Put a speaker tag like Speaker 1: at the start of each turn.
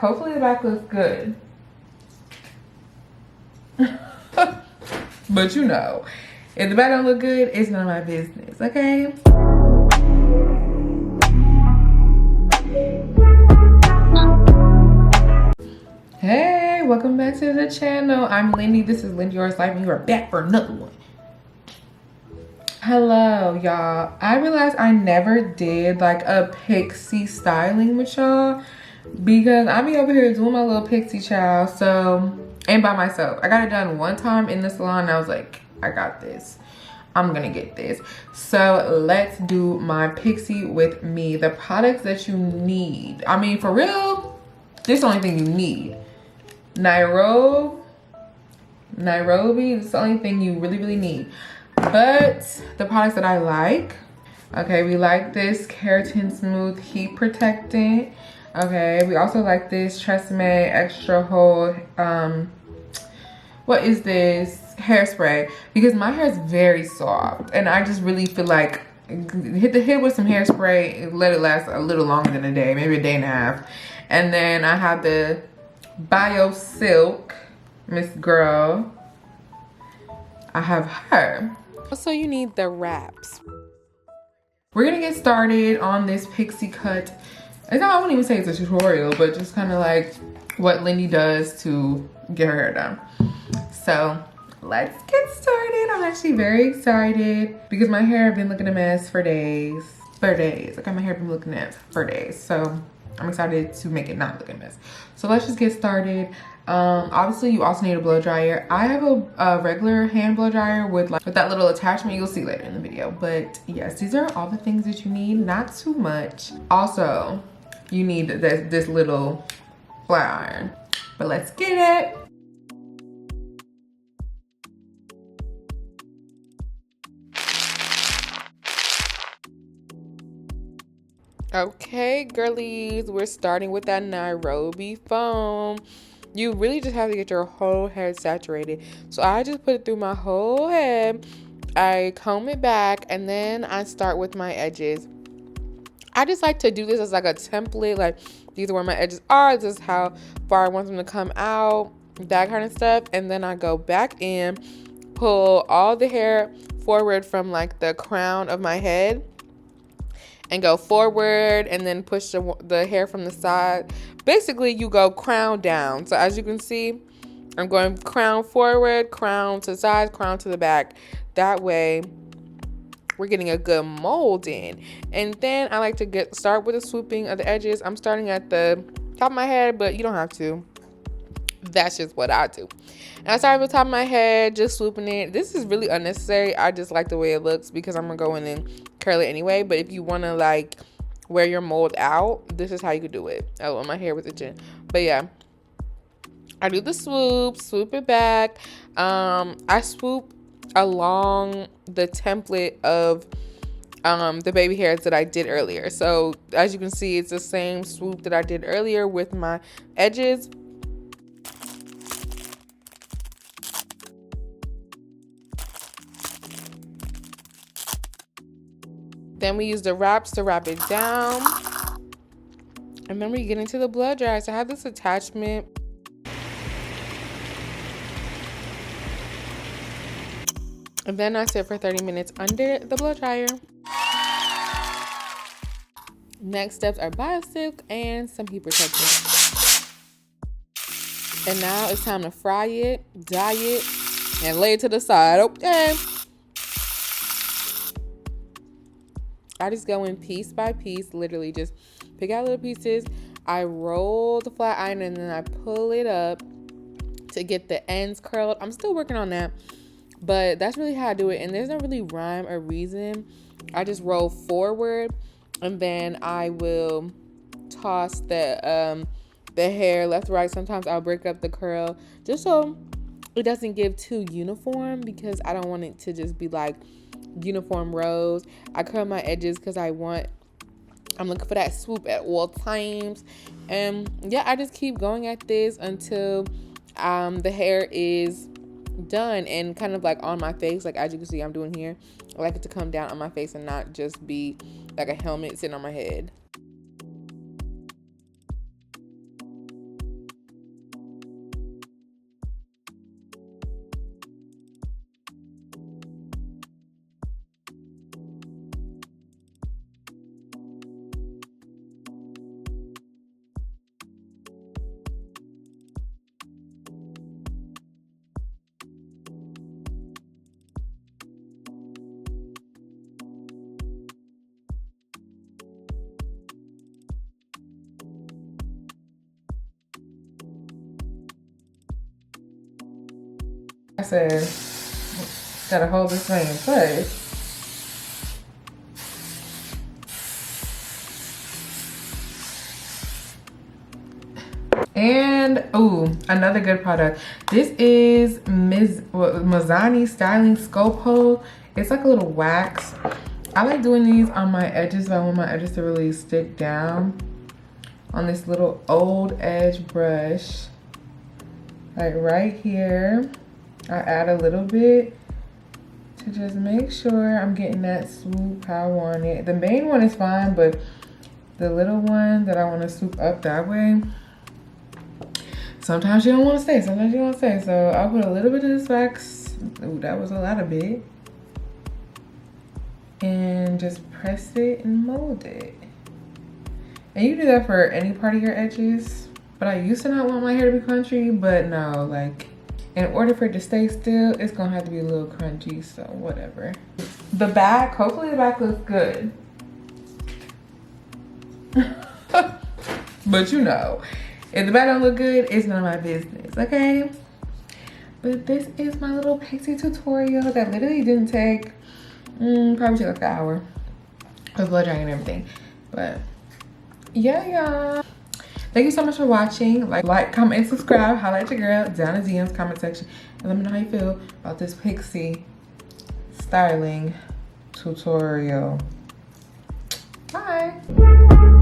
Speaker 1: Hopefully the back looks good. But you know, if the back don't look good, it's none of my business, okay? Hey, welcome back to the channel. I'm Lindy. This is Lindiorslife, and you are back for another one. Hello, y'all. I realized I never did like a pixie styling with y'all because I be over here doing my little pixie child, and by myself. I got it done one time in the salon and I was like, I got this. I'm gonna get this. So let's do my pixie with me. The products that you need. I mean, for real, this is the only thing you need. Nairobi, this is the only thing you really need. But the products that I like, okay, we like this Keratin Smooth Heat Protectant. Okay, we also like this Tresemme Extra Hold, what is this? Hairspray. Because my hair is very soft and I just really feel like hit the head with some hairspray, let it last a little longer than a day, maybe a day and a half. And then I have the Bio Silk, Miss Girl. I have her. Also, you need the wraps. We're gonna get started on this pixie cut. I wouldn't even say it's a tutorial, but just kind of like what Lindy does to get her hair done. So let's get started. I'm actually very excited because my hair has been looking a mess for days. I got my hair been looking at for days. So I'm excited to make it not look a mess. So let's just get started. Obviously you also need a blow dryer. I have a regular hand blow dryer with that little attachment. You'll see later in the video. But yes, these are all the things that you need, not too much. Also, you need this little flat iron. But let's get it. Okay, girlies, we're starting with that Nairobi foam. You really just have to get your whole head saturated. So I just put it through my whole head. I comb it back and then I start with my edges. I just like to do this as like a template. Like, these are where my edges are. This is how far I want them to come out. That kind of stuff. And then I go back in, pull all the hair forward from like the crown of my head. And go forward and then push the hair from the side. Basically, you go crown down. So as you can see, I'm going crown forward, crown to the side, crown to the back. That way, we're getting a good mold in. And then I like to start with the swooping of the edges. I'm starting at the top of my head, but you don't have to. That's just what I do. And I start at the top of my head, just swooping it. This is really unnecessary. I just like the way it looks because I'm gonna go in and curl it anyway. But if you want to like wear your mold out, this is how you could do it. Oh, my hair was itching. But yeah, I do the swoop it back. I swoop along the template of the baby hairs that I did earlier. So as you can see, it's the same swoop that I did earlier with my edges. Then we use the wraps to wrap it down. And then we get into the blow dryer. So I have this attachment. And then I sit for 30 minutes under the blow dryer. Next steps are BioSilk and some heat protectant. And now it's time to fry it, dye it, and lay it to the side. Okay. I just go in piece by piece, literally just pick out little pieces. I roll the flat iron and then I pull it up to get the ends curled. I'm still working on that, but that's really how I do it. And there's no really rhyme or reason. I just roll forward and then I will toss the hair left to right. Sometimes I'll break up the curl just so it doesn't give too uniform because I don't want it to just be like uniform rows. I curl my edges because I'm looking for that swoop at all times. And yeah, I just keep going at this until the hair is done and kind of like on my face, like as you can see I'm doing here. I like it to come down on my face and not just be like a helmet sitting on my head. said, gotta hold this thing in place. And oh, another good product. This is Mazzani Styling Scope Hold. It's like a little wax. I like doing these on my edges, but I want my edges to really stick down on this little old edge brush. Like right here, I add a little bit to just make sure I'm getting that swoop how I want it. The main one is fine, but the little one that I want to swoop up that way, sometimes you don't want to stay, sometimes you want to stay. So I'll put a little bit of this wax. Ooh, that was a lot of it. And just press it and mold it. And you do that for any part of your edges. But I used to not want my hair to be crunchy, but no, like in order for it to stay still, it's gonna have to be a little crunchy, so whatever. The back, hopefully the back looks good. But you know, if the back don't look good, it's none of my business, okay? But this is my little Pixie tutorial that literally didn't take, probably took like an hour. With blow drying and everything. But yeah, y'all. Thank you so much for watching. Like, comment, and subscribe. Holla at your girl down in the DMs comment section. And let me know how you feel about this Pixie styling tutorial. Bye.